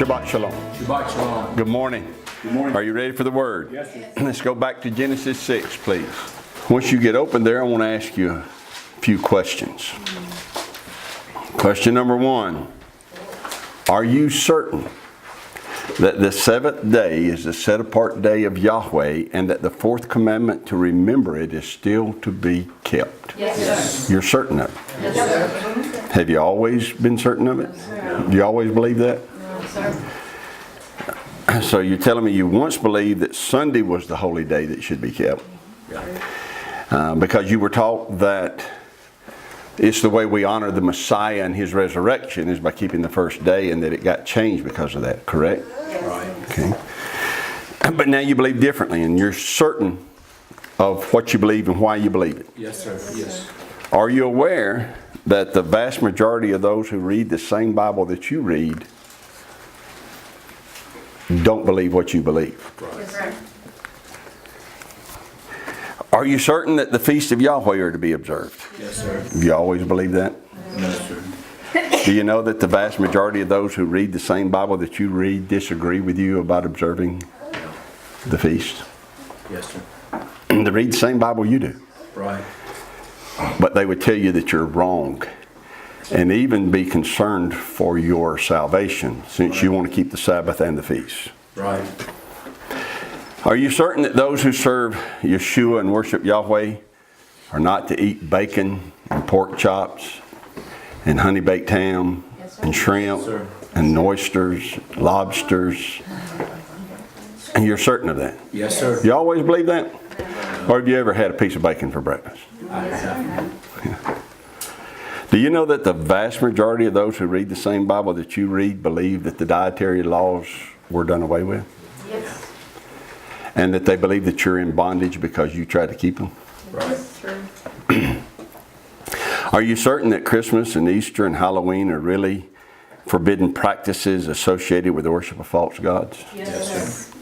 Shabbat Shalom. Shabbat Shalom. Good morning. Good morning. Are you ready for the Word? Yes, sir. Let's go back to Genesis 6, please. Once you get open there, I want to ask you a few questions. Question number 1. Are you certain that the seventh day is the set-apart day of Yahweh and that the fourth commandment to remember it is still to be kept? Yes, sir. You're certain of it? Yes, sir. Have you always been certain of it? Do you always believe that? Yes, sir. So you're telling me you once believed that Sunday was the holy day that should be kept? Because you were taught that it's the way we honor the Messiah and His resurrection is by keeping the first day, and that it got changed because of that, correct? Yes. Right. Okay. But now you believe differently, and you're certain of what you believe and why you believe it. Yes, sir. Yes. Are you aware that the vast majority of those who read the same Bible that you read don't believe what you believe? Yes, sir. Are you certain that the feast of Yahweh are to be observed? Yes, sir. Have you always believed that? Yes, sir. Do you know that the vast majority of those who read the same Bible that you read disagree with you about observing the feast? Yes, sir. They read the same Bible you do. Right. But they would tell you that you're wrong and even be concerned for your salvation since you want to keep the Sabbath and the feast. Right. Are you certain that those who serve Yeshua and worship Yahweh are not to eat bacon and pork chops and honey baked ham and shrimp and oysters, lobsters? And you're certain of that? Yes, sir. You always believe that? Or have you ever had a piece of bacon for breakfast? I have. Do you know that the vast majority of those who read the same Bible that you read believe that the dietary laws were done away with? Yes. And that they believe that you're in bondage because you try to keep them? Right. True. Are you certain that Christmas and Easter and Halloween are really forbidden practices associated with the worship of false gods? Yes,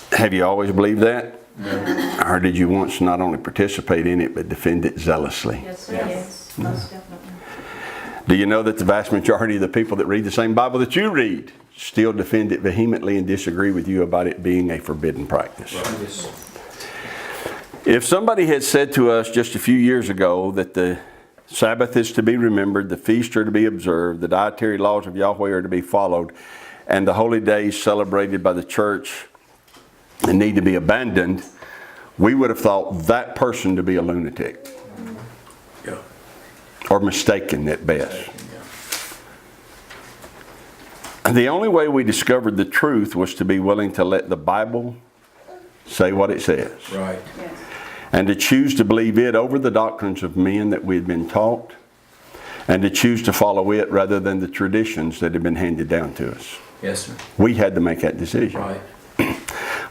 sir. Have you always believed that? No. Or did you once not only participate in it but defend it zealously? Yes, sir. Yes. Most definitely. Do you know that the vast majority of the people that read the same Bible that you read still defend it vehemently and disagree with you about it being a forbidden practice? Right. Yes. If somebody had said to us just a few years ago that the Sabbath is to be remembered, the feasts are to be observed, the dietary laws of Yahweh are to be followed, and the holy days celebrated by the church need to be abandoned, we would have thought that person to be a lunatic. Yeah. Or mistaken at best. The only way we discovered the truth was to be willing to let the Bible say what it says. Right. Yes. And to choose to believe it over the doctrines of men that we had been taught. And to choose to follow it rather than the traditions that had been handed down to us. Yes, sir. We had to make that decision. Right.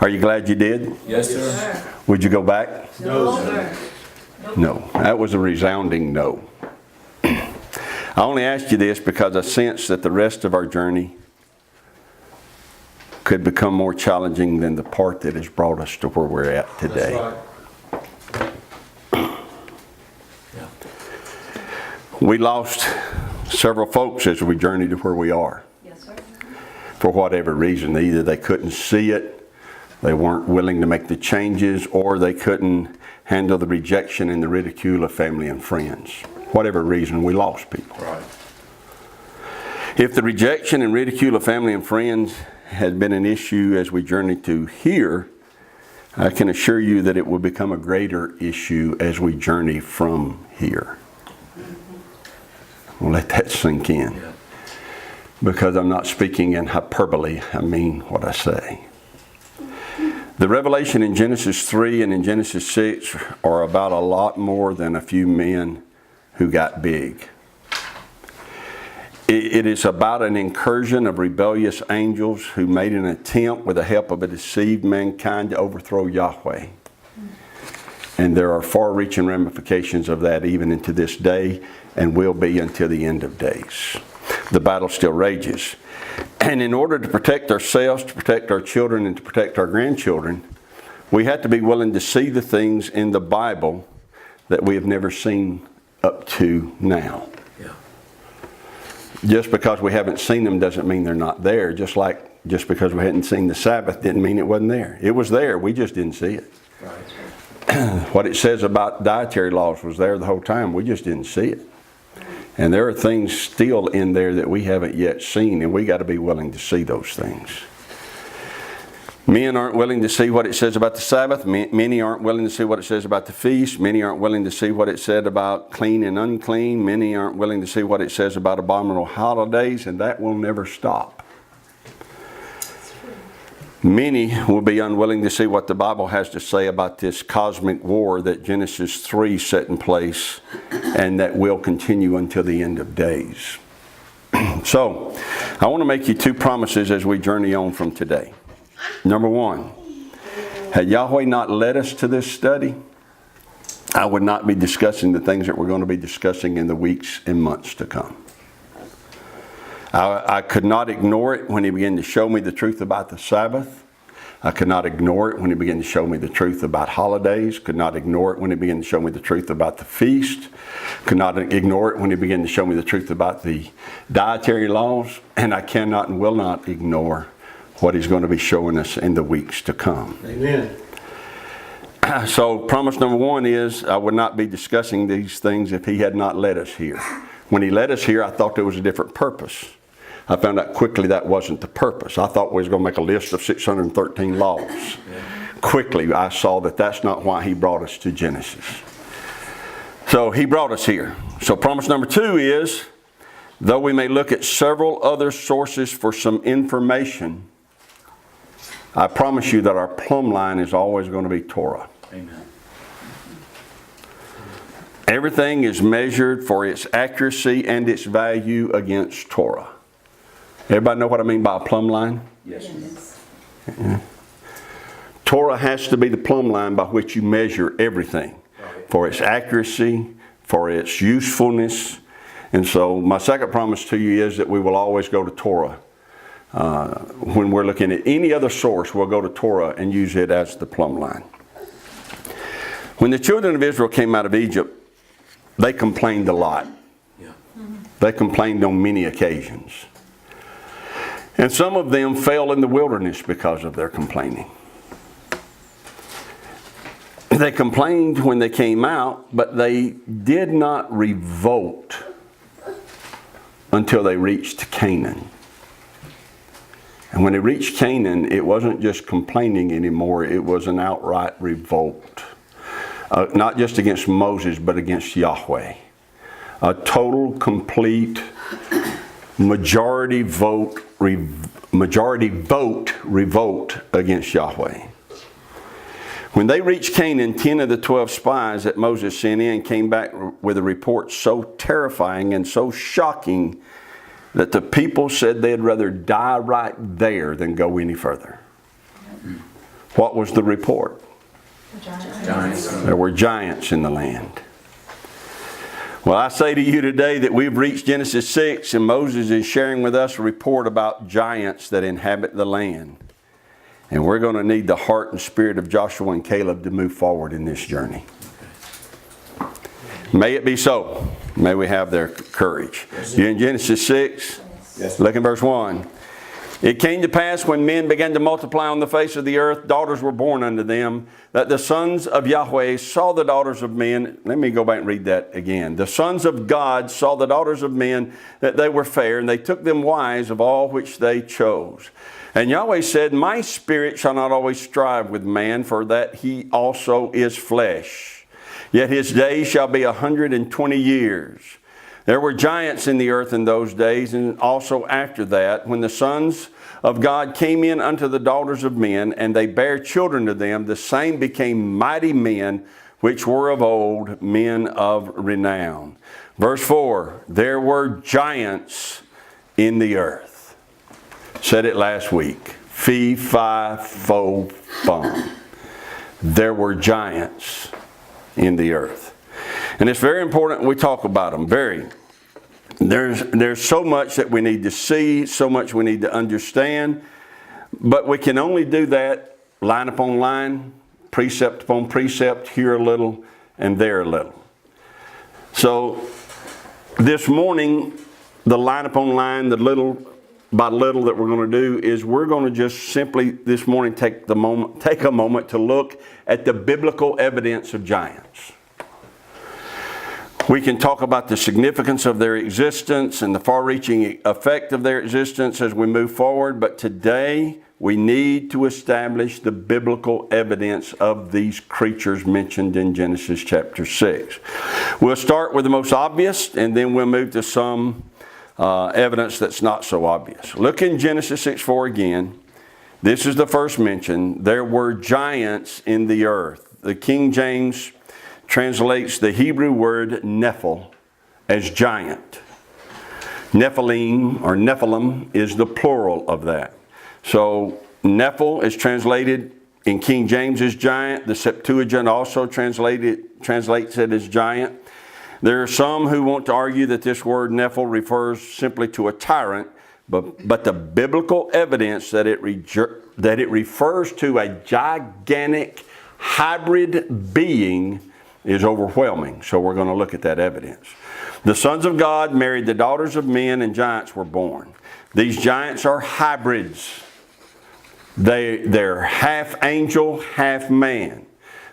Are you glad you did? Yes, sir. Would you go back? No, sir. No. That was a resounding no. I only asked you this because I sense that the rest of our journey could become more challenging than the part that has brought us to where we're at today. That's right. Yeah. We lost several folks as we journeyed to where we are. Yes, sir. For whatever reason. Either they couldn't see it, they weren't willing to make the changes, or they couldn't handle the rejection and the ridicule of family and friends. Whatever reason, we lost people. Right. If the rejection and ridicule of family and friends had been an issue as we journeyed to here, I can assure you that it will become a greater issue as we journey from here. We'll let that sink in. Yeah. Because I'm not speaking in hyperbole, I mean what I say. The revelation in Genesis 3 and in Genesis 6 are about a lot more than a few men who got big. It is about an incursion of rebellious angels who made an attempt with the help of a deceived mankind to overthrow Yahweh. And there are far-reaching ramifications of that even into this day and will be until the end of days. The battle still rages. And in order to protect ourselves, to protect our children, and to protect our grandchildren, we have to be willing to see the things in the Bible that we have never seen up to now. Yeah. Just because we haven't seen them doesn't mean they're not there. Just because we hadn't seen the Sabbath didn't mean it wasn't there. It was there. We just didn't see it. Right. What it says about dietary laws was there the whole time. We just didn't see it. And there are things still in there that we haven't yet seen, and we got to be willing to see those things. Men aren't willing to see what it says about the Sabbath. Many aren't willing to see what it says about the feast. Many aren't willing to see what it said about clean and unclean. Many aren't willing to see what it says about abominable holidays, and that will never stop. Many will be unwilling to see what the Bible has to say about this cosmic war that Genesis 3 set in place and that will continue until the end of days. So, I want to make you two promises as we journey on from today. Number one, had Yahweh not led us to this study, I would not be discussing the things that we're going to be discussing in the weeks and months to come. I could not ignore it when he began to show me the truth about the Sabbath. I could not ignore it when he began to show me the truth about holidays. Could not ignore it when he began to show me the truth about the feast. Could not ignore it when he began to show me the truth about the dietary laws. And I cannot and will not ignore what he's going to be showing us in the weeks to come. Amen. So promise number one is I would not be discussing these things if he had not led us here. When he led us here, I thought there was a different purpose. I found out quickly that wasn't the purpose. I thought we was going to make a list of 613 laws. Quickly, I saw that that's not why he brought us to Genesis. So he brought us here. So promise number two is, though we may look at several other sources for some information, I promise you that our plumb line is always going to be Torah. Amen. Everything is measured for its accuracy and its value against Torah. Everybody know what I mean by a plumb line? Yes. Yeah. Torah has to be the plumb line by which you measure everything. Right. For its accuracy, for its usefulness. And so my second promise to you is that we will always go to Torah. When we're looking at any other source, we'll go to Torah and use it as the plumb line. When the children of Israel came out of Egypt, they complained a lot. Yeah. They complained on many occasions. And some of them fell in the wilderness because of their complaining. They complained when they came out, but they did not revolt until they reached Canaan. And when they reached Canaan, it wasn't just complaining anymore, it was an outright revolt. Not just against Moses, but against Yahweh. A total, complete, majority vote revolt against Yahweh. When they reached Canaan, 10 of the 12 spies that Moses sent in came back with a report so terrifying and so shocking that the people said they'd rather die right there than go any further. What was the report? Giants. There were giants in the land. Well, I say to you today that we've reached Genesis 6 and Moses is sharing with us a report about giants that inhabit the land. And we're going to need the heart and spirit of Joshua and Caleb to move forward in this journey. May it be so. May we have their courage. You're in Genesis 6. Yes. Look in verse 1. It came to pass when men began to multiply on the face of the earth, daughters were born unto them, that the sons of Yahweh saw the daughters of men. Let me go back and read that again. The sons of God saw the daughters of men, that they were fair, and they took them wives of all which they chose. And Yahweh said, My spirit shall not always strive with man, for that he also is flesh. Yet his days shall be 120 years. There were giants in the earth in those days, and also after that, when the sons of God came in unto the daughters of men, and they bare children to them, the same became mighty men, which were of old, men of renown. Verse 4, there were giants in the earth. Said it last week. Fee, fi, fo, fum. There were giants in the earth. And it's very important we talk about them. There's so much that we need to see, so much we need to understand. But we can only do that line upon line, precept upon precept, here a little and there a little. So this morning, the line upon line, the little by little that we're going to do is we're going to just simply this morning take a moment to look at the biblical evidence of giants. We can talk about the significance of their existence and the far-reaching effect of their existence as we move forward, but today we need to establish the biblical evidence of these creatures mentioned in Genesis chapter 6. We'll start with the most obvious, and then we'll move to some evidence that's not so obvious. Look in Genesis 6:4 again. This is the first mention. There were giants in the earth. The King James translates the Hebrew word Nephil as giant. Nephilim or Nephilim is the plural of that. So Nephil is translated in King James as giant. The Septuagint also translates it as giant. There are some who want to argue that this word Nephil refers simply to a tyrant, but the biblical evidence that it refers to a gigantic hybrid being is overwhelming. So we're going to look at that evidence. The sons of God married the daughters of men, and giants were born. These giants are hybrids. They're half angel, half man.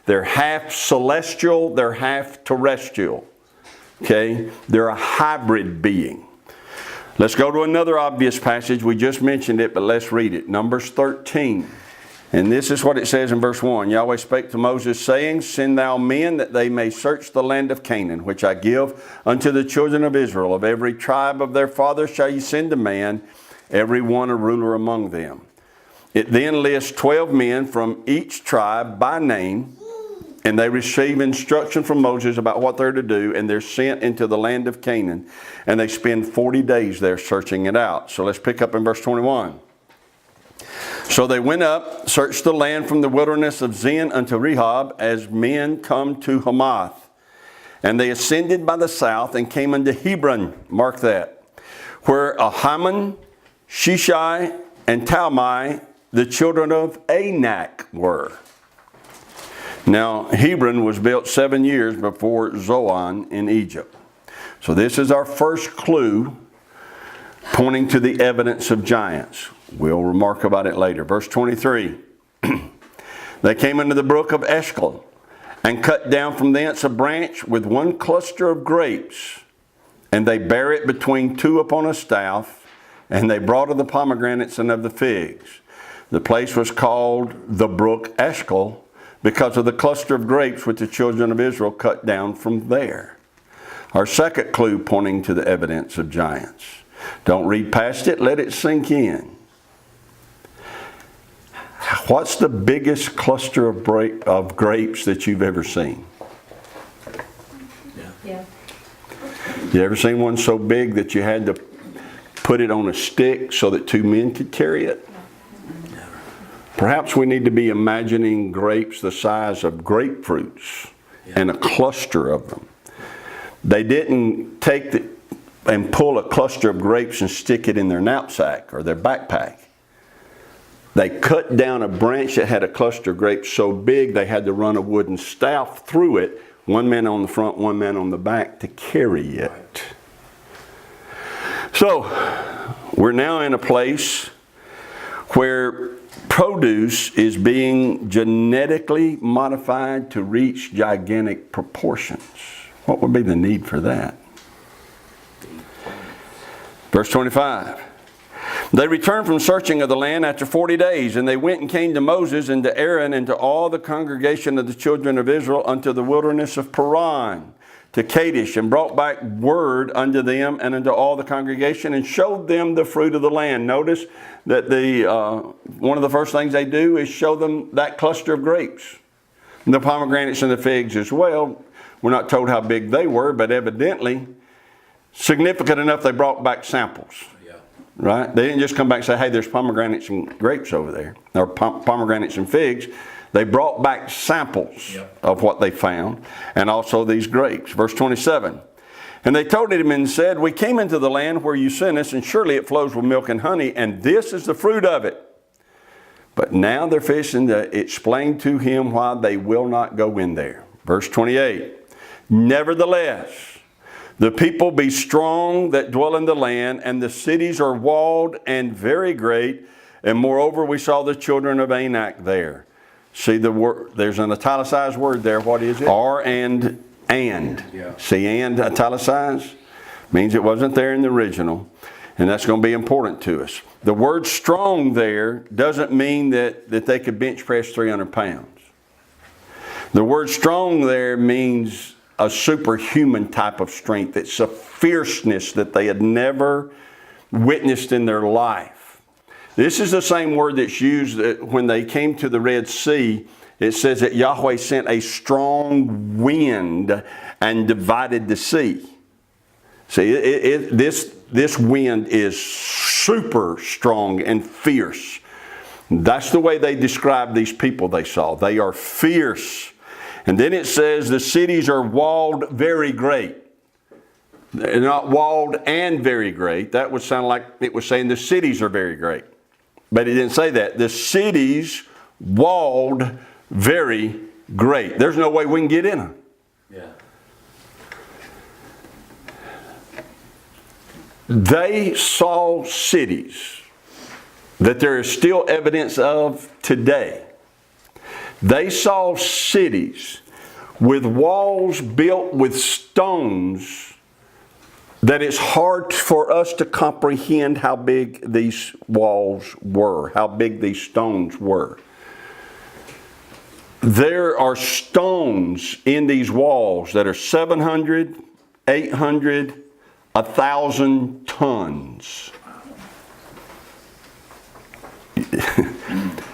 They're half celestial, they're half terrestrial. Okay? They're a hybrid being. Let's go to another obvious passage. We just mentioned it, but let's read it. Numbers 13. And this is what it says in verse 1. Yahweh spake to Moses, saying, Send thou men that they may search the land of Canaan, which I give unto the children of Israel. Of every tribe of their fathers shall ye send a man, every one a ruler among them. It then lists 12 men from each tribe by name, and they receive instruction from Moses about what they're to do, and they're sent into the land of Canaan, and they spend 40 days there searching it out. So let's pick up in verse 21. So they went up, searched the land from the wilderness of Zin unto Rehob, as men come to Hamath. And they ascended by the south and came unto Hebron, mark that, where Ahiman, Shishai, and Talmai, the children of Anak, were. Now, Hebron was built 7 years before Zoan in Egypt. So this is our first clue pointing to the evidence of giants. We'll remark about it later. Verse 23. They came into the brook of Eshcol and cut down from thence a branch with one cluster of grapes. And they bare it between two upon a staff. And they brought of the pomegranates and of the figs. The place was called the brook Eshcol because of the cluster of grapes which the children of Israel cut down from there. Our second clue pointing to the evidence of giants. Don't read past it, let it sink in. What's the biggest cluster of grapes that you've ever seen? Yeah. You ever seen one so big that you had to put it on a stick so that two men could carry it? Perhaps we need to be imagining grapes the size of grapefruits and a cluster of them. They didn't take and pull a cluster of grapes and stick it in their knapsack or their backpack. They cut down a branch that had a cluster of grapes so big they had to run a wooden staff through it, one man on the front, one man on the back, to carry it. So, we're now in a place where produce is being genetically modified to reach gigantic proportions. What would be the need for that? Verse 25. They returned from searching of the land after 40 days, and they went and came to Moses and to Aaron and to all the congregation of the children of Israel unto the wilderness of Paran, to Kadesh, and brought back word unto them and unto all the congregation, and showed them the fruit of the land. Notice that one of the first things they do is show them that cluster of grapes. And the pomegranates and the figs as well. We're not told how big they were, but evidently significant enough they brought back samples. Right? They didn't just come back and say, hey, there's pomegranates and grapes over there. Or pomegranates and figs. They brought back samples of what they found. And also these grapes. Verse 27. And they told him and said, we came into the land where you sent us, and surely it flows with milk and honey, and this is the fruit of it. But now they're fishing to explain to him why they will not go in there. Verse 28. Nevertheless, The people be strong that dwell in the land, and the cities are walled and very great. And moreover, we saw the children of Anak there. See the word, there's an italicized word there. What is it? Are and. Yeah. See, and italicized means it wasn't there in the original. And that's going to be important to us. The word strong there doesn't mean that they could bench press 300 pounds. The word strong there means a superhuman type of strength. It's a fierceness that they had never witnessed in their life. This is the same word that's used when they came to the Red Sea. It says that Yahweh sent a strong wind and divided the sea. See, this wind is super strong and fierce. That's the way they describe these people they saw. They are fierce. And then it says the cities are walled very great. They're not walled and very great. That would sound like it was saying the cities are very great. But it didn't say that. The cities walled very great. There's no way we can get in them. Yeah. They saw cities that there is still evidence of today. They saw cities with walls built with stones that it's hard for us to comprehend how big these walls were, how big these stones were. There are stones in these walls that are 700, 800, 1,000 tons.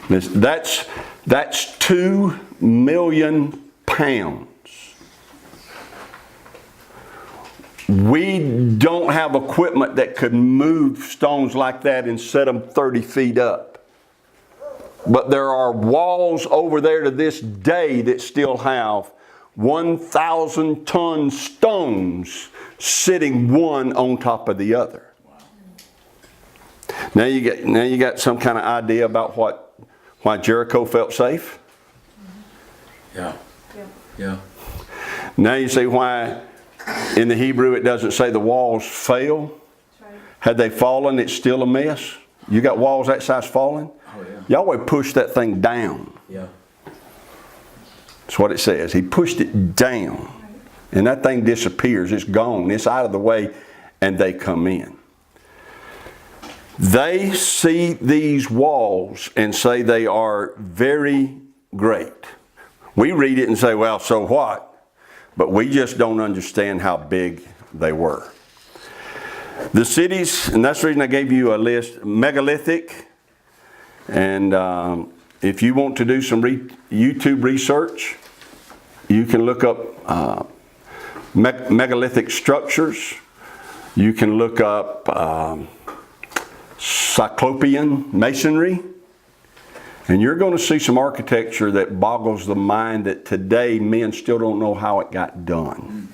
That's 2 million pounds. We don't have equipment that could move stones like that and set them 30 feet up. But there are walls over there to this day that still have 1,000 ton stones sitting one on top of the other. Now you got some kind of idea about why Jericho felt safe? Yeah. Yeah. Now you see why in the Hebrew it doesn't say the walls fell. That's right. Had they fallen, it's still a mess. You got walls that size falling? Oh, yeah. Yahweh pushed that thing down. Yeah. That's what it says. He pushed it down. And that thing disappears. It's gone. It's out of the way. And they come in. They see these walls and say they are very great. We read it and say, well, so what? But we just don't understand how big they were. The cities, and that's the reason I gave you a list, megalithic. And if you want to do some YouTube research, you can look up megalithic structures. You can look up Cyclopean masonry. And you're going to see some architecture that boggles the mind that today men still don't know how it got done.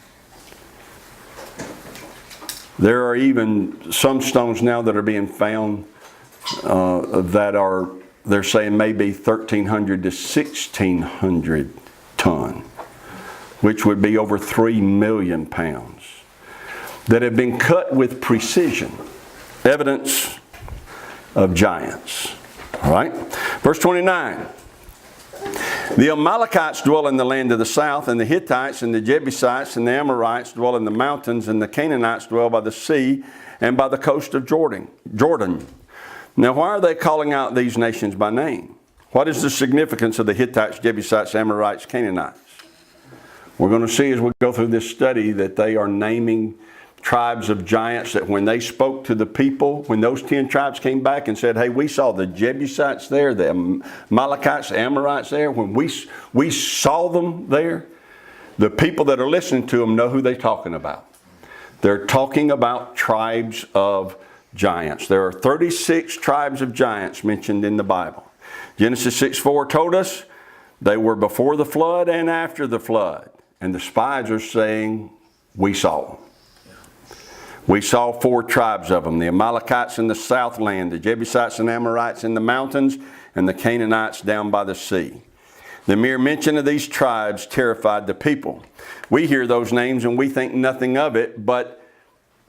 There are even some stones now that are being found that they're saying maybe 1,300 to 1,600 ton, which would be over 3 million pounds, that have been cut with precision. Evidence of giants. All right. Verse 29. The Amalekites dwell in the land of the south, and the Hittites and the Jebusites and the Amorites dwell in the mountains, and the Canaanites dwell by the sea and by the coast of Jordan. Now, why are they calling out these nations by name? What is the significance of the Hittites, Jebusites, Amorites, Canaanites? We're going to see as we go through this study that they are naming tribes of giants that when they spoke to the people, when those 10 tribes came back and said, hey, we saw the Jebusites there, the Amalekites, the Amorites there, when we saw them there, the people that are listening to them know who they're talking about. They're talking about tribes of giants. There are 36 tribes of giants mentioned in the Bible. Genesis 6:4 told us they were before the flood and after the flood. And the spies are saying, we saw them. We saw 4 tribes of them, the Amalekites in the southland, the Jebusites and Amorites in the mountains, and the Canaanites down by the sea. The mere mention of these tribes terrified the people. We hear those names and we think nothing of it, but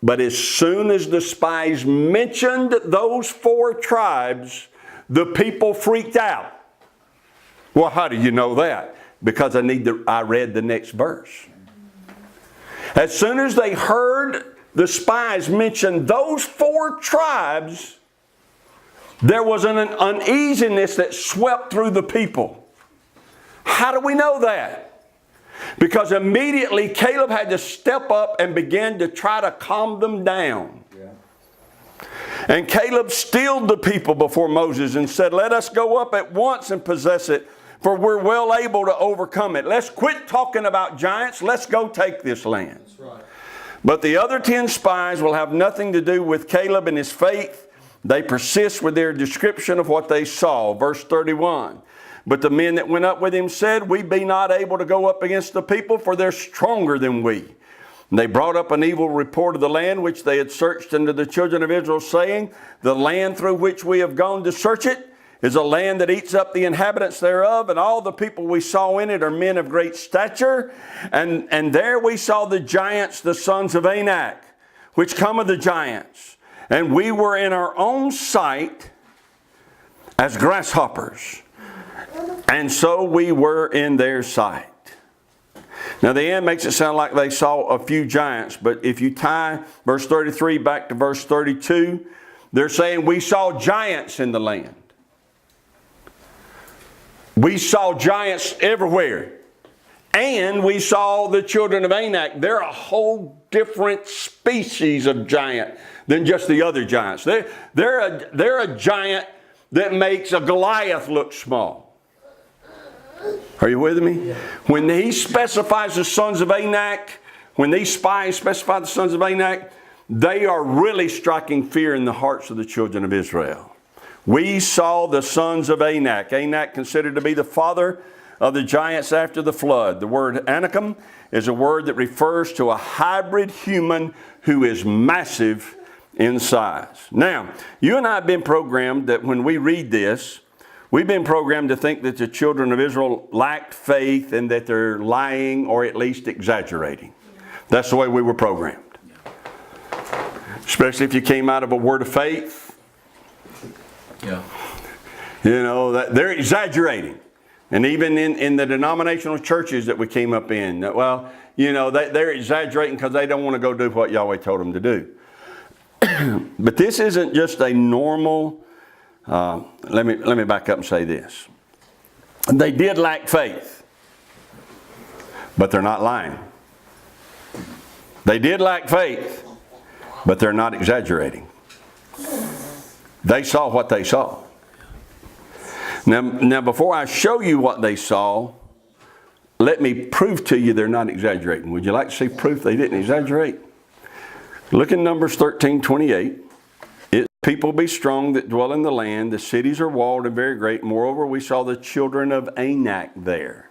as soon as the spies mentioned those 4 tribes, the people freaked out. Well, how do you know that? Because I read the next verse. As soon as they heard the spies mention those 4 tribes, there was an uneasiness that swept through the people. How do we know that? Because immediately Caleb had to step up and begin to try to calm them down. And Caleb stilled the people before Moses and said, "Let us go up at once and possess it, for we're well able to overcome it. Let's quit talking about giants. Let's go take this land." That's right. But the other 10 spies will have nothing to do with Caleb and his faith. They persist with their description of what they saw. Verse 31. But the men that went up with him said, "We be not able to go up against the people, for they're stronger than we." And they brought up an evil report of the land which they had searched unto the children of Israel, saying, "The land through which we have gone to search it is a land that eats up the inhabitants thereof, and all the people we saw in it are men of great stature. And there we saw the giants, the sons of Anak, which come of the giants. And we were in our own sight as grasshoppers, and so we were in their sight." Now the end makes it sound like they saw a few giants, but if you tie verse 33 back to verse 32, they're saying we saw giants in the land. We saw giants everywhere. And we saw the children of Anak. They're a whole different species of giant than just the other giants. They're a giant that makes a Goliath look small. Are you with me? Yeah. When he specifies the sons of Anak, when these spies specify the sons of Anak, they are really striking fear in the hearts of the children of Israel. We saw the sons of Anak. Anak considered to be the father of the giants after the flood. The word Anakim is a word that refers to a hybrid human who is massive in size. Now, you and I have been programmed that when we read this, we've been programmed to think that the children of Israel lacked faith and that they're lying or at least exaggerating. That's the way we were programmed. Especially if you came out of a word of faith. Yeah. You know, that they're exaggerating. And even in the denominational churches that we came up in, well, you know, they're exaggerating because they don't want to go do what Yahweh told them to do. But this isn't just a normal, let me back up and say this. They did lack faith, but they're not lying. They did lack faith, but they're not exaggerating. They saw what they saw. Now, before I show you what they saw, let me prove to you they're not exaggerating. Would you like to see proof they didn't exaggerate? Look in Numbers 13:28. People be strong that dwell in the land. The cities are walled and very great. Moreover, we saw the children of Anak there.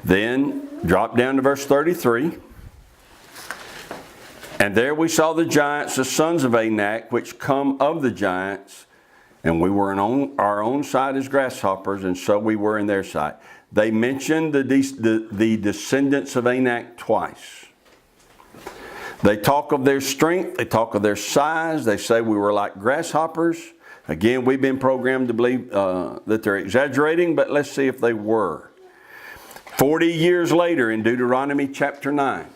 Then drop down to verse 33. And there we saw the giants, the sons of Anak, which come of the giants. And we were on our own side as grasshoppers, and so we were in their sight. They mentioned the descendants of Anak twice. They talk of their strength. They talk of their size. They say we were like grasshoppers. Again, we've been programmed to believe that they're exaggerating, but let's see if they were. 40 years later in Deuteronomy Chapter 9.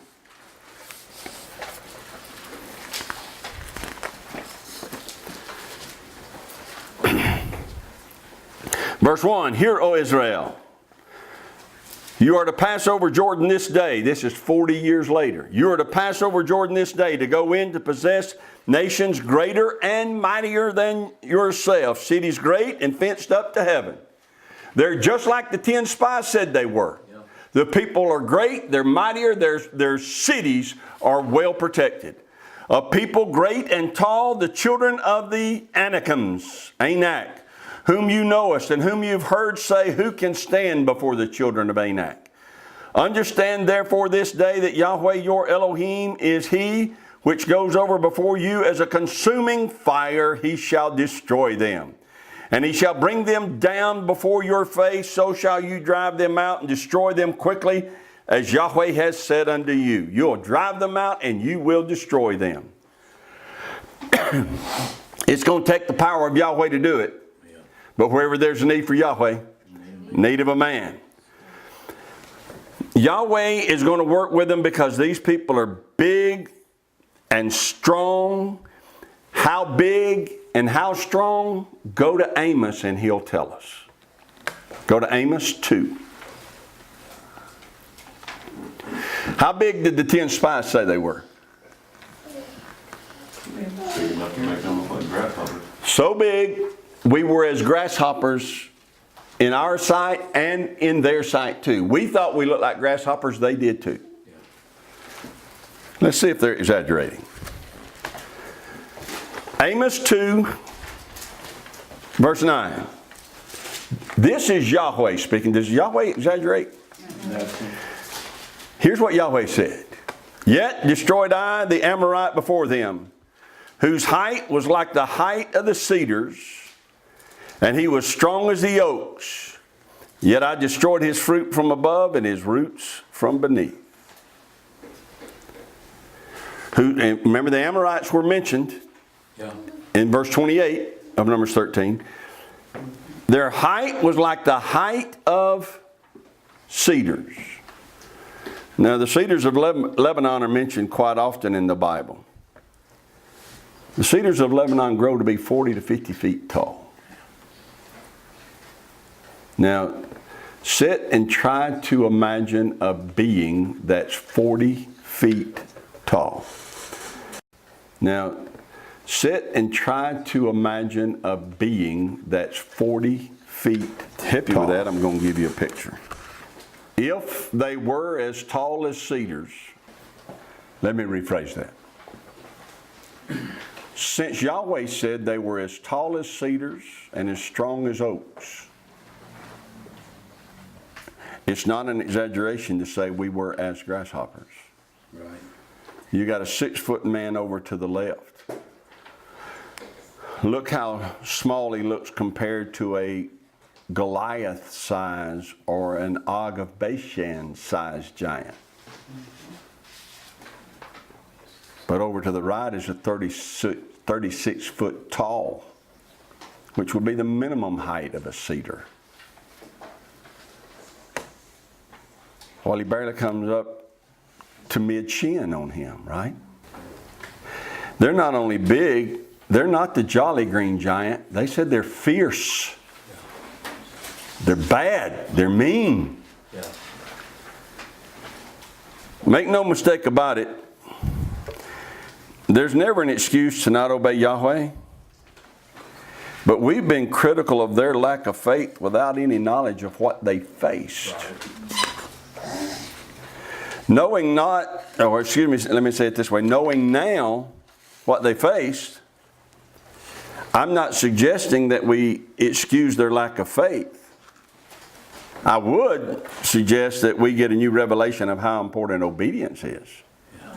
Verse 1, Hear, O Israel, you are to pass over Jordan this day. This is 40 years later. You are to pass over Jordan this day to go in to possess nations greater and mightier than yourself, cities great and fenced up to heaven. They're just like the 10 spies said they were. Yeah. The people are great, they're mightier, their cities are well protected. A people great and tall, the children of the Anakims, Anak, whom you knowest, and whom you've heard say, who can stand before the children of Anak? Understand therefore this day that Yahweh your Elohim is He which goes over before you as a consuming fire. He shall destroy them. And he shall bring them down before your face, so shall you drive them out and destroy them quickly, as Yahweh has said unto you. You'll drive them out and you will destroy them. It's going to take the power of Yahweh to do it. But wherever there's a need for Yahweh, need of a man. Yahweh is going to work with them because these people are big and strong. How big and how strong? Go to Amos and he'll tell us. Go to Amos 2. How big did the 10 spies say they were? So big, we were as grasshoppers in our sight and in their sight too. We thought we looked like grasshoppers, they did too. Let's see if they're exaggerating. Amos 2, verse 9. This is Yahweh speaking. Does Yahweh exaggerate? No. Here's what Yahweh said. Yet destroyed I the Amorite before them, whose height was like the height of the cedars, and he was strong as the oaks. Yet I destroyed his fruit from above and his roots from beneath. And remember, the Amorites were mentioned in verse 28 of Numbers 13. Their height was like the height of cedars. Now, the cedars of Lebanon are mentioned quite often in the Bible. The cedars of Lebanon grow to be 40 to 50 feet tall. Now, sit and try to imagine a being that's 40 feet tall. Now, sit and try to imagine a being that's 40 feet tall. Help you with that, I'm going to give you a picture. If they were as tall as cedars, let me rephrase that. Since Yahweh said they were as tall as cedars and as strong as oaks, it's not an exaggeration to say we were as grasshoppers. Right. You got a 6-foot man over to the left. Look how small he looks compared to a Goliath size or an Og of Bashan size giant. But over to the right is a 36 foot tall, which would be the minimum height of a cedar. Well, he barely comes up to mid-shin on him, right? They're not only big, they're not the jolly green giant. They said they're fierce. They're bad. They're mean. Yeah. Make no mistake about it. There's never an excuse to not obey Yahweh. But we've been critical of their lack of faith without any knowledge of what they faced. Knowing not, or excuse me, let me say it this way. Knowing now what they faced, I'm not suggesting that we excuse their lack of faith. I would suggest that we get a new revelation of how important obedience is.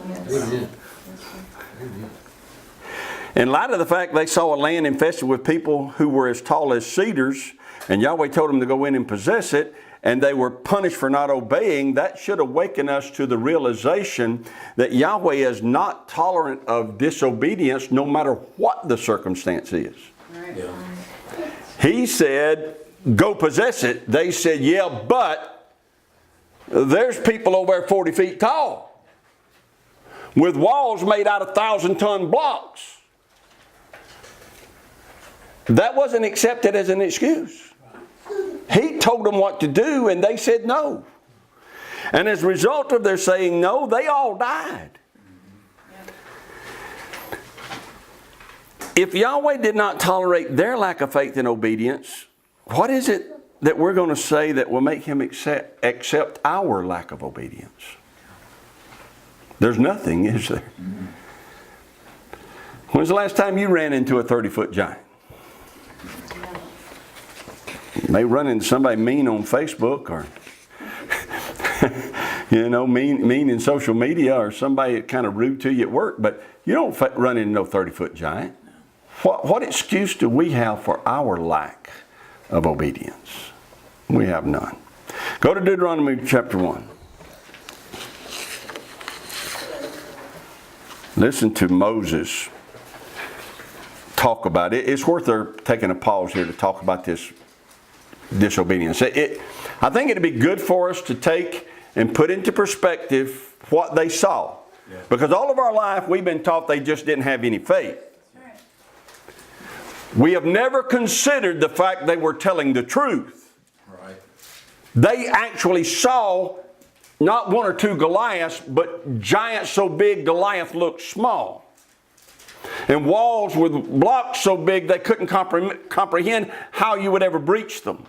Yes. In light of the fact they saw a land infested with people who were as tall as cedars, and Yahweh told them to go in and possess it, and they were punished for not obeying, that should awaken us to the realization that Yahweh is not tolerant of disobedience no matter what the circumstance is. Right. Yeah. He said, go possess it. They said, yeah, but there's people over there 40 feet tall with walls made out of 1,000-ton blocks. That wasn't accepted as an excuse. He told them what to do and they said no. And as a result of their saying no, they all died. If Yahweh did not tolerate their lack of faith and obedience, what is it that we're going to say that will make him accept our lack of obedience? There's nothing, is there? When's the last time you ran into a 30-foot giant? They run into somebody mean on Facebook or mean in social media or somebody kind of rude to you at work, but you don't run into no 30-foot giant. What excuse do we have for our lack of obedience? We have none. Go to Deuteronomy Chapter 1. Listen to Moses talk about it. It's worth taking a pause here to talk about this disobedience. I think it'd be good for us to take and put into perspective what they saw. Yeah. Because all of our life we've been taught they just didn't have any faith. We have never considered the fact they were telling the truth. Right. They actually saw not one or two Goliaths, but giants so big Goliath looked small. And walls with blocks so big they couldn't comprehend how you would ever breach them.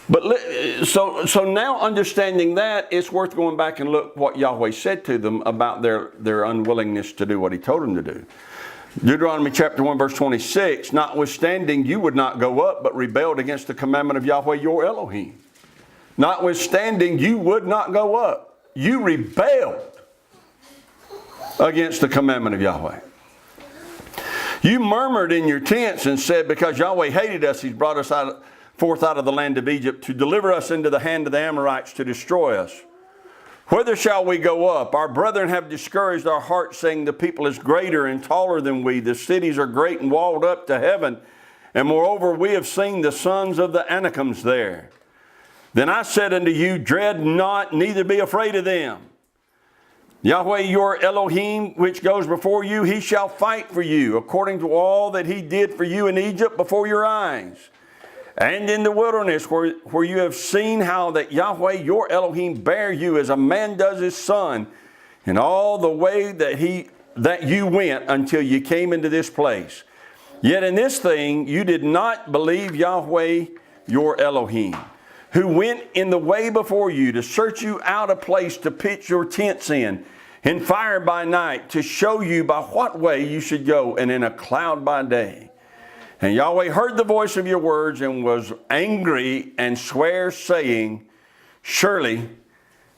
But so now understanding that, it's worth going back and look what Yahweh said to them about their unwillingness to do what He told them to do. Deuteronomy Chapter 1 verse 26, notwithstanding you would not go up, but rebelled against the commandment of Yahweh your Elohim. Notwithstanding you would not go up. You rebelled against the commandment of Yahweh. You murmured in your tents and said, because Yahweh hated us, He's brought us forth out of the land of Egypt to deliver us into the hand of the Amorites to destroy us. Whither shall we go up? Our brethren have discouraged our hearts, saying the people is greater and taller than we. The cities are great and walled up to heaven. And moreover, we have seen the sons of the Anakims there. Then I said unto you, dread not, neither be afraid of them. Yahweh your Elohim, which goes before you, He shall fight for you, according to all that He did for you in Egypt before your eyes. And in the wilderness, where you have seen how that Yahweh your Elohim bare you as a man does his son, in all the way that you went until you came into this place. Yet in this thing you did not believe Yahweh your Elohim, who went in the way before you to search you out a place to pitch your tents in fire by night, to show you by what way you should go, and in a cloud by day. And Yahweh heard the voice of your words and was angry and sware, saying, surely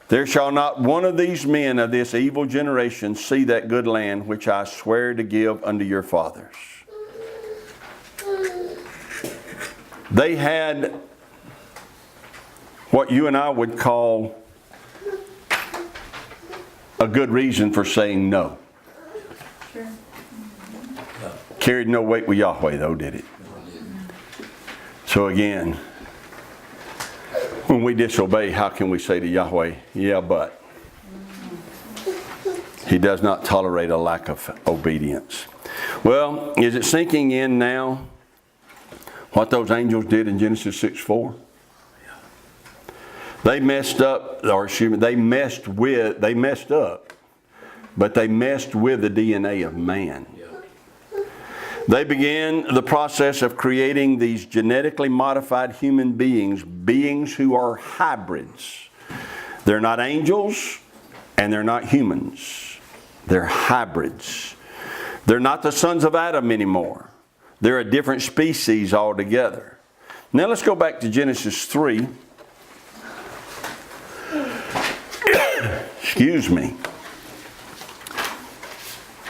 there shall not one of these men of this evil generation see that good land which I swear to give unto your fathers. They had what you and I would call a good reason for saying no. Sure. Carried no weight with Yahweh though, did it? So again, when we disobey, how can we say to Yahweh, yeah, but? He does not tolerate a lack of obedience. Well, is it sinking in now what those angels did in Genesis 6:4? They messed up, or excuse me, they messed up, but they messed with the DNA of man. They began the process of creating these genetically modified human beings who are hybrids. They're not angels and they're not humans. They're hybrids. They're not the sons of Adam anymore. They're a different species altogether. Now let's go back to Genesis 3. Excuse me.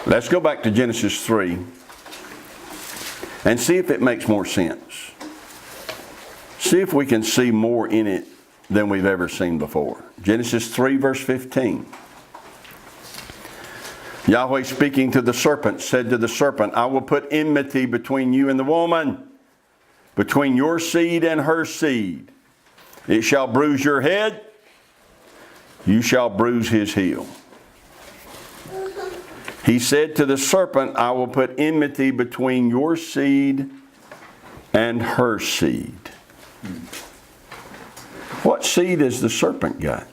Let's go back to Genesis 3. And see if it makes more sense. See if we can see more in it than we've ever seen before. Genesis 3 verse 15. Yahweh speaking to the serpent said to the serpent, I will put enmity between you and the woman, between your seed and her seed. It shall bruise your head, you shall bruise his heel. He said to the serpent, I will put enmity between your seed and her seed. What seed has the serpent got?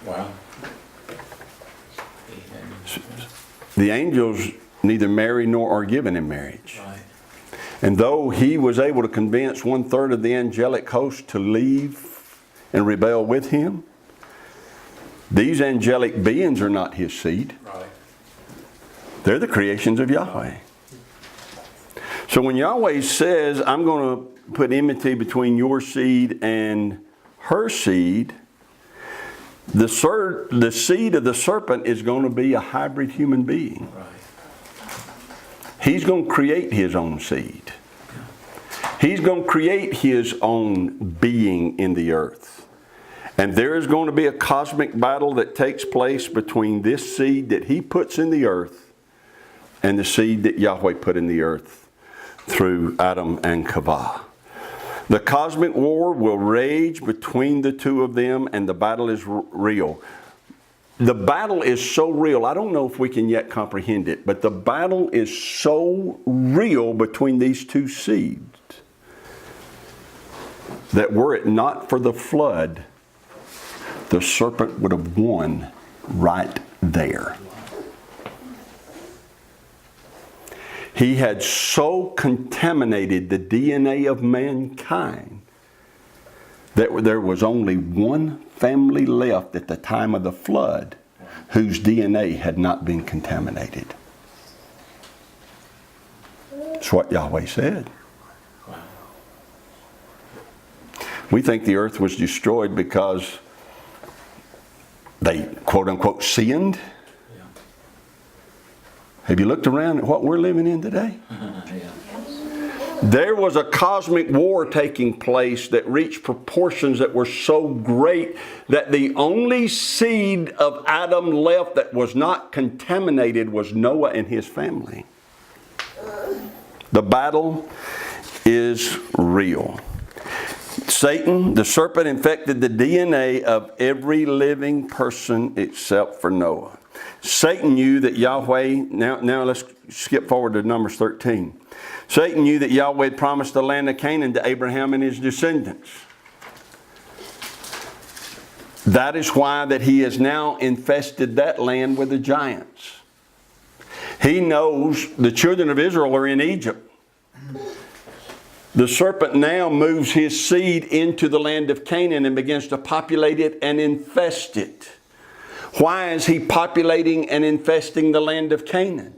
Wow. The angels neither marry nor are given in marriage. Right. And though he was able to convince 1/3 of the angelic host to leave and rebel with him, these angelic beings are not his seed. Right. They're the creations of Yahweh. So when Yahweh says, I'm going to put enmity between your seed and her seed, the seed of the serpent is going to be a hybrid human being. Right. He's going to create His own seed. He's going to create His own being in the earth. And there is going to be a cosmic battle that takes place between this seed that He puts in the earth and the seed that Yahweh put in the earth through Adam and Chava. The cosmic war will rage between the two of them, and the battle is real. The battle is so real, I don't know if we can yet comprehend it, but the battle is so real between these two seeds that were it not for the flood, the serpent would have won right there. He had so contaminated the DNA of mankind that there was only one family left at the time of the flood whose DNA had not been contaminated. That's what Yahweh said. We think the earth was destroyed because they, quote unquote, sinned. Have you looked around at what we're living in today? There was a cosmic war taking place that reached proportions that were so great that the only seed of Adam left that was not contaminated was Noah and his family. The battle is real. Satan, the serpent, infected the DNA of every living person except for Noah. Satan knew that Yahweh, now let's skip forward to Numbers 13. Satan knew that Yahweh had promised the land of Canaan to Abraham and his descendants. That is why that he has now infested that land with the giants. He knows the children of Israel are in Egypt. The serpent now moves his seed into the land of Canaan and begins to populate it and infest it. Why is he populating and infesting the land of Canaan?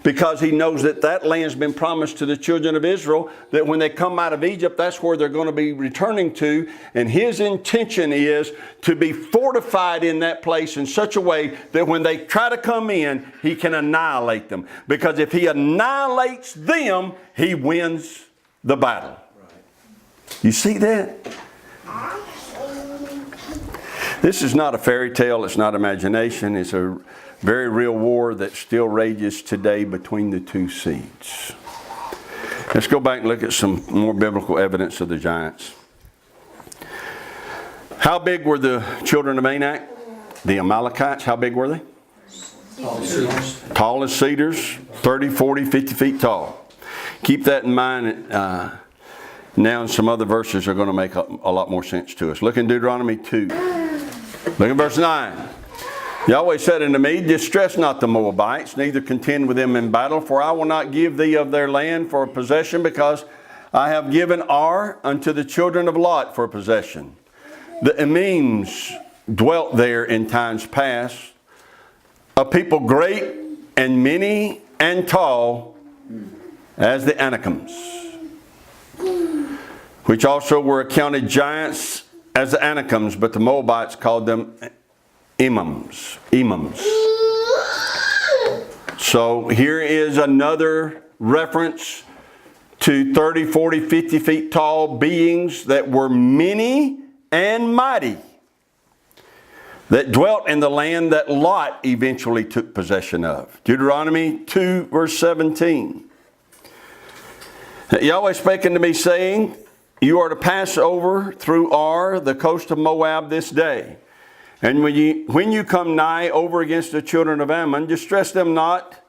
Because he knows that that land's been promised to the children of Israel, that when they come out of Egypt, that's where they're going to be returning to. And his intention is to be fortified in that place in such a way that when they try to come in, he can annihilate them. Because if he annihilates them, he wins the battle. You see that? This is not a fairy tale. It's not imagination. It's a very real war that still rages today between the two seeds. Let's go back and look at some more biblical evidence of the giants. How big were the children of Anak? The Amalekites, how big were they? Tall as cedars, 30, 40, 50 feet tall. Keep that in mind. Now and some other verses are going to make a lot more sense to us. Look in Deuteronomy 2. Look at verse 9. Yahweh said unto me, distress not the Moabites, neither contend with them in battle, for I will not give thee of their land for a possession, because I have given Ar unto the children of Lot for a possession. The Emims dwelt there in times past, a people great and many and tall as the Anakims, which also were accounted giants as the Anakims, but the Moabites called them Imams. So here is another reference to 30, 40, 50 feet tall beings that were many and mighty, that dwelt in the land that Lot eventually took possession of. Deuteronomy 2 verse 17. Yahweh spake unto me, saying, you are to pass over through Ar, the coast of Moab, this day. And when you come nigh over against the children of Ammon, distress them not,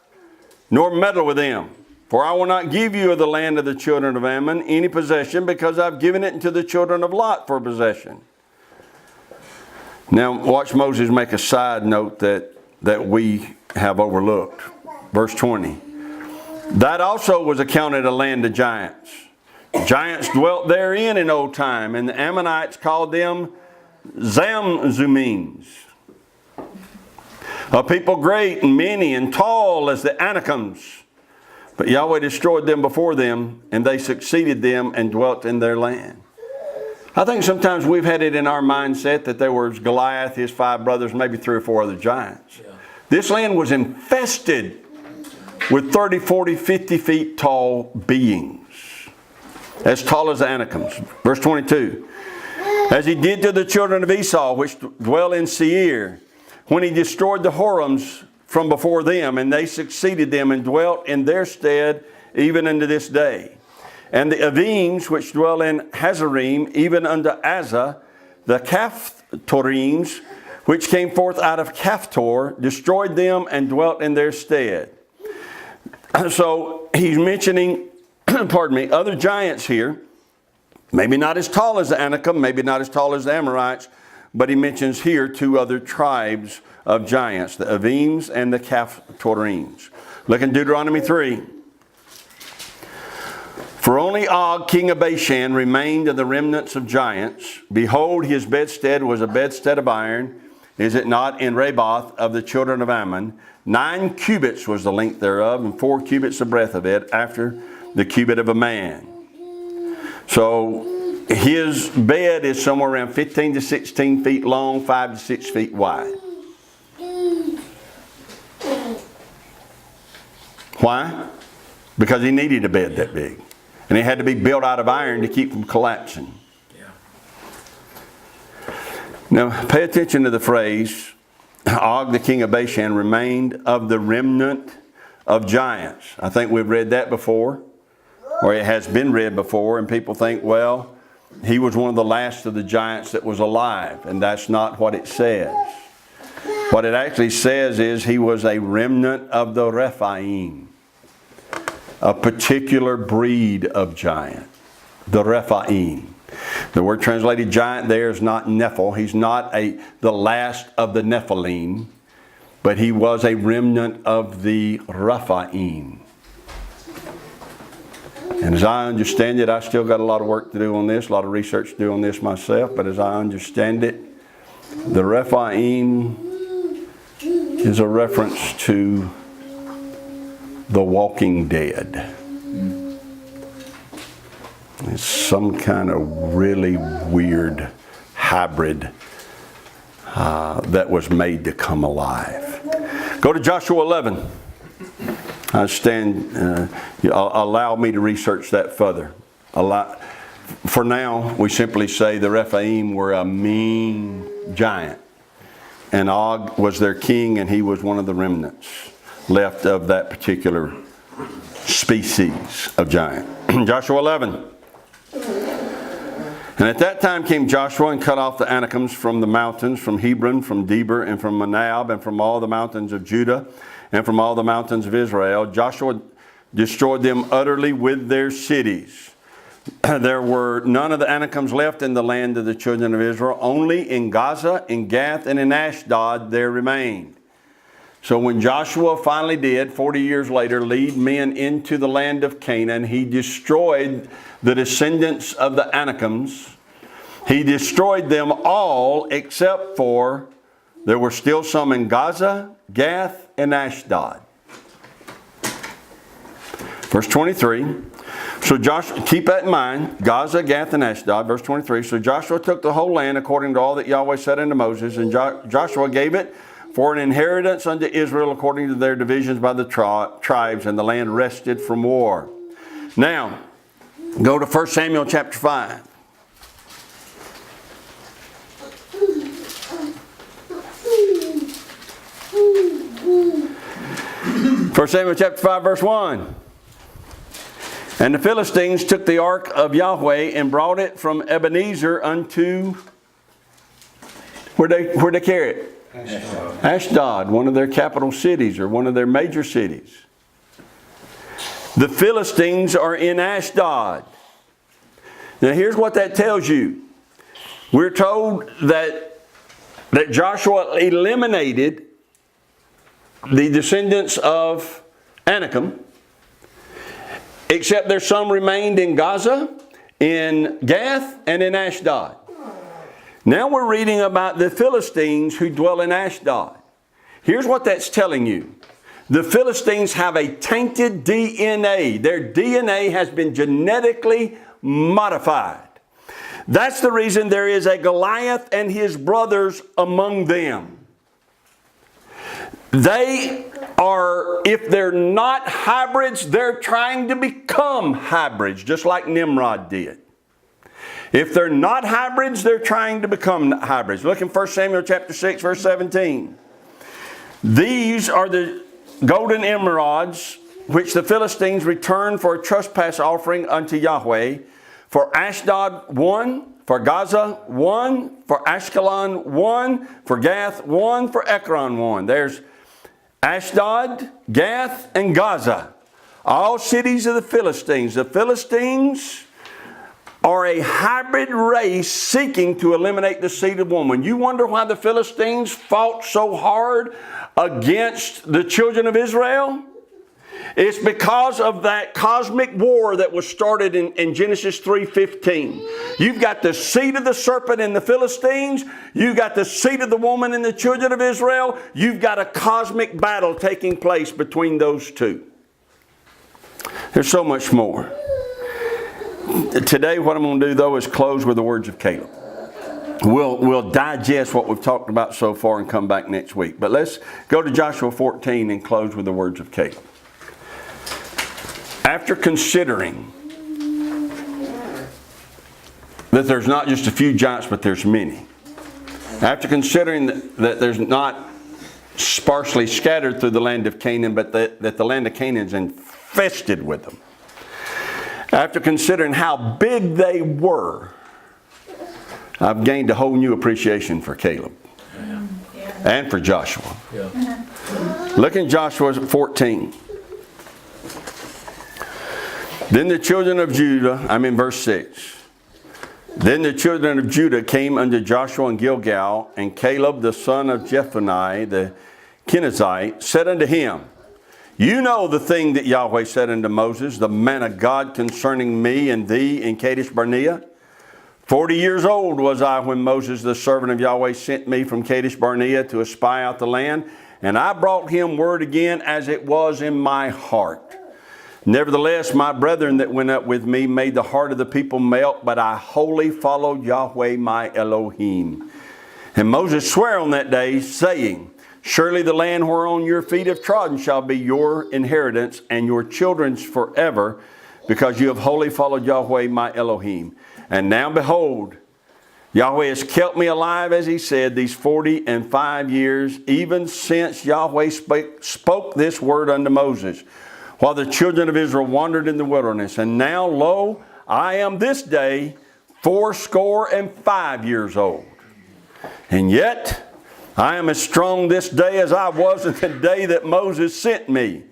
nor meddle with them. For I will not give you of the land of the children of Ammon any possession, because I've given it unto the children of Lot for possession. Now watch Moses make a side note that we have overlooked. Verse 20. That also was accounted a land of giants. Giants dwelt therein in old time, and the Ammonites called them Zamzumims. A people great and many and tall as the Anakims. But Yahweh destroyed them before them, and they succeeded them and dwelt in their land. I think sometimes we've had it in our mindset that there was Goliath, his 5 brothers, maybe 3 or 4 other giants. This land was infested with 30, 40, 50 feet tall beings, as tall as the Anakims. Verse 22. As he did to the children of Esau, which dwell in Seir, when he destroyed the Horims from before them, and they succeeded them and dwelt in their stead even unto this day. And the Avims, which dwell in Hazarim, even unto Azza, the Caphtorims, which came forth out of Caphtor, destroyed them and dwelt in their stead. So he's mentioning, other giants here. Maybe not as tall as the Anakim, maybe not as tall as the Amorites, but he mentions here two other tribes of giants, the Avims and the Caphtorims. Look in Deuteronomy 3. For only Og, king of Bashan, remained of the remnants of giants. Behold, his bedstead was a bedstead of iron. Is it not in Raboth of the children of Ammon? 9 cubits was the length thereof, and 4 cubits the breadth of it, after the cubit of a man. So his bed is somewhere around 15 to 16 feet long, 5 to 6 feet wide. Why? Because he needed a bed that big. And it had to be built out of iron to keep from collapsing. Now, pay attention to the phrase, Og, the king of Bashan, remained of the remnant of giants. I think we've read that before, or it has been read before, and people think, well, he was one of the last of the giants that was alive, and that's not what it says. What it actually says is he was a remnant of the Rephaim, a particular breed of giant, the Rephaim. The word translated giant there is not Nephil. He's not the last of the Nephilim, but he was a remnant of the Rephaim. And as I understand it, I still got a lot of work to do on this, a lot of research to do on this myself, but as I understand it, the Rephaim is a reference to the walking dead. It's some kind of really weird hybrid that was made to come alive. Go to Joshua 11. Allow me to research that further. For now, we simply say the Rephaim were a mean giant. And Og was their king, and he was one of the remnants left of that particular species of giant. Joshua 11. And at that time came Joshua and cut off the Anakims from the mountains, from Hebron, from Debir, and from Manab, and from all the mountains of Judah, and from all the mountains of Israel. Joshua destroyed them utterly with their cities. There were none of the Anakims left in the land of the children of Israel. Only in Gaza, in Gath, and in Ashdod there remained. So when Joshua finally did, 40 years later, lead men into the land of Canaan, he destroyed the descendants of the Anakims. He destroyed them all except for, there were still some in Gaza, Gath, and Ashdod. Verse 23. So Joshua, keep that in mind, Gaza, Gath, and Ashdod. Verse 23. So Joshua took the whole land according to all that Yahweh said unto Moses, and Joshua gave it for an inheritance unto Israel according to their divisions by the tribes, and the land rested from war. Now, go to 1 Samuel chapter 5. 1 Samuel chapter 5 verse 1. And the Philistines took the ark of Yahweh and brought it from Ebenezer unto, where'd they carry it? Ashdod, one of their capital cities, or one of their major cities. The Philistines are in Ashdod. Now here's what that tells you. We're told that Joshua eliminated the descendants of Anakim, except there's some remained in Gaza, in Gath, and in Ashdod. Now we're reading about the Philistines who dwell in Ashdod. Here's what that's telling you. The Philistines have a tainted DNA. Their DNA has been genetically modified. That's the reason there is a Goliath and his brothers among them. They are, if they're not hybrids, they're trying to become hybrids, just like Nimrod did. If they're not hybrids, they're trying to become hybrids. Look in 1 Samuel chapter 6, verse 17. These are the golden emeralds which the Philistines returned for a trespass offering unto Yahweh. For Ashdod 1, for Gaza 1, for Ashkelon 1, for Gath 1, for Ekron 1. There's Ashdod, Gath, and Gaza. All cities of the Philistines. The Philistines are a hybrid race seeking to eliminate the seed of woman. You wonder why the Philistines fought so hard against the children of Israel? It's because of that cosmic war that was started in Genesis 3:15. You've got the seed of the serpent in the Philistines. You've got the seed of the woman in the children of Israel. You've got a cosmic battle taking place between those two. There's so much more. Today what I'm going to do though is close with the words of Caleb. We'll digest what we've talked about so far and come back next week. But let's go to Joshua 14 and close with the words of Caleb. After considering that there's not just a few giants, but there's many. After considering that there's not sparsely scattered through the land of Canaan, but that the land of Canaan is infested with them. After considering how big they were, I've gained a whole new appreciation for Caleb and for Joshua. Yeah. Look in Joshua 14. Then the children of Judah, I'm in verse 6. Then the children of Judah came unto Joshua in Gilgal, and Caleb the son of Jephunneh the Kenizzite said unto him, You know the thing that Yahweh said unto Moses, the man of God, concerning me and thee in Kadesh Barnea. 40 years old was I when Moses the servant of Yahweh sent me from Kadesh Barnea to espy out the land, and I brought him word again as it was in my heart. Nevertheless, my brethren that went up with me made the heart of the people melt, but I wholly followed Yahweh my Elohim. And Moses sware on that day, saying, Surely the land whereon your feet have trodden shall be your inheritance and your children's forever, because you have wholly followed Yahweh my Elohim. And now behold, Yahweh has kept me alive, as he said, these 45 years, even since Yahweh spoke this word unto Moses, while the children of Israel wandered in the wilderness. And now, lo, I am this day 85 years old. And yet, I am as strong this day as I was in the day that Moses sent me.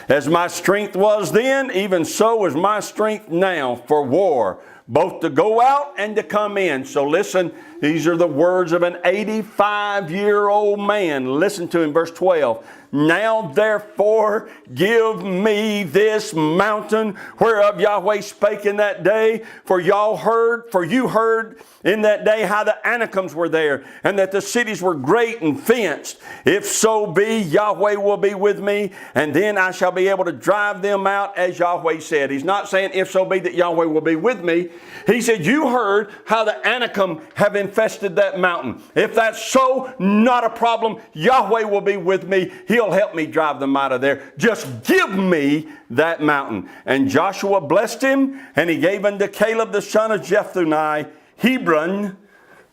As my strength was then, even so is my strength now for war, both to go out and to come in. So listen, these are the words of an 85-year-old man. Listen to him, verse 12. Now therefore give me this mountain whereof Yahweh spake in that day, for you heard in that day how the Anakims were there, and that the cities were great and fenced. If so be, Yahweh will be with me, and then I shall be able to drive them out as Yahweh said. He's not saying if so be that Yahweh will be with me. He said, you heard how the Anakim have infested that mountain. If that's so, not a problem. Yahweh will be with me. He'll help me drive them out of there. Just give me that mountain. And Joshua blessed him, and he gave unto Caleb the son of Jephunneh Hebron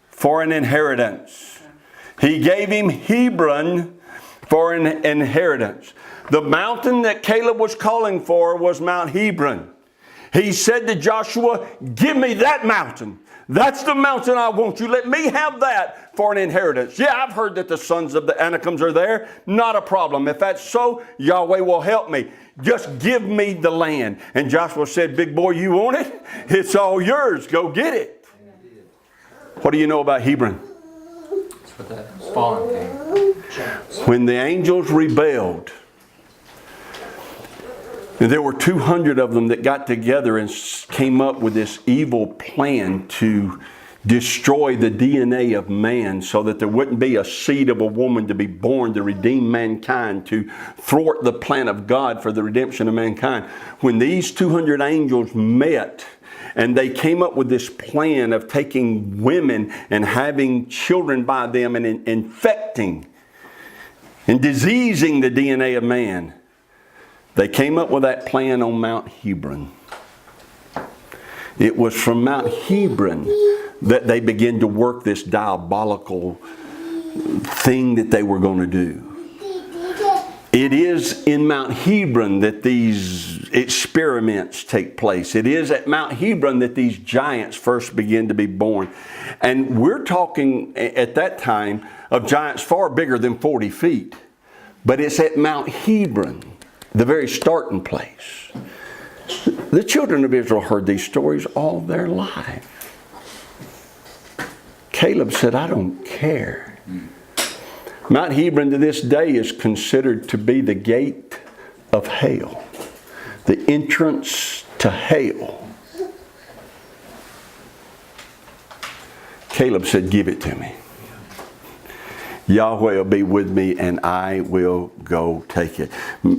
for an inheritance. He gave him Hebron for an inheritance. The mountain that Caleb was calling for was Mount Hebron. He said to Joshua, give me that mountain. That's the mountain I want you. Let me have that for an inheritance. Yeah, I've heard that the sons of the Anakims are there. Not a problem. If that's so, Yahweh will help me. Just give me the land. And Joshua said, big boy, you want it? It's all yours. Go get it. What do you know about Hebron? That's what that spawn came. When the angels rebelled, and there were 200 of them that got together and came up with this evil plan to destroy the DNA of man so that there wouldn't be a seed of a woman to be born to redeem mankind, to thwart the plan of God for the redemption of mankind. When these 200 angels met, and they came up with this plan of taking women and having children by them and infecting and diseasing the DNA of man. They came up with that plan on Mount Hebron. It was from Mount Hebron that they began to work this diabolical thing that they were going to do. It is in Mount Hebron that these experiments take place. It is at Mount Hebron that these giants first begin to be born. And we're talking at that time of giants far bigger than 40 feet. But it's at Mount Hebron, the very starting place. The children of Israel heard these stories all their life. Caleb said, I don't care. Mount Hebron to this day is considered to be the gate of hell, the entrance to hell. Caleb said, give it to me. Yahweh will be with me and I will go take it.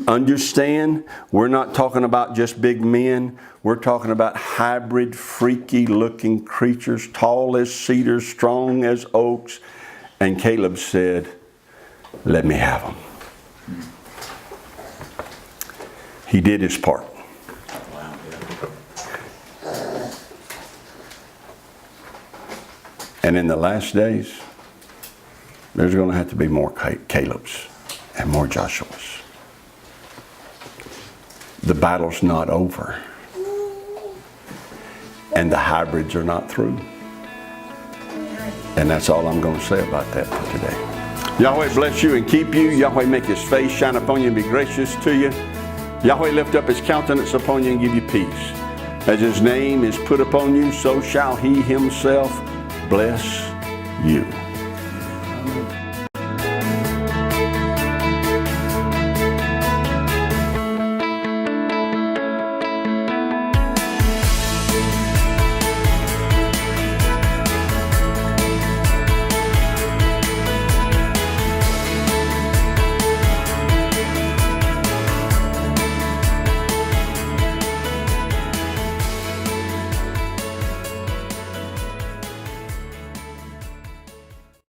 Understand, we're not talking about just big men. We're talking about hybrid, freaky looking creatures, tall as cedars, strong as oaks. And Caleb said, let me have them. He did his part. And in the last days, there's going to have to be more Calebs and more Joshuas. The battle's not over. And the hybrids are not through. And that's all I'm going to say about that for today. Yahweh bless you and keep you. Yahweh make his face shine upon you and be gracious to you. Yahweh lift up his countenance upon you and give you peace. As his name is put upon you, so shall he himself bless you.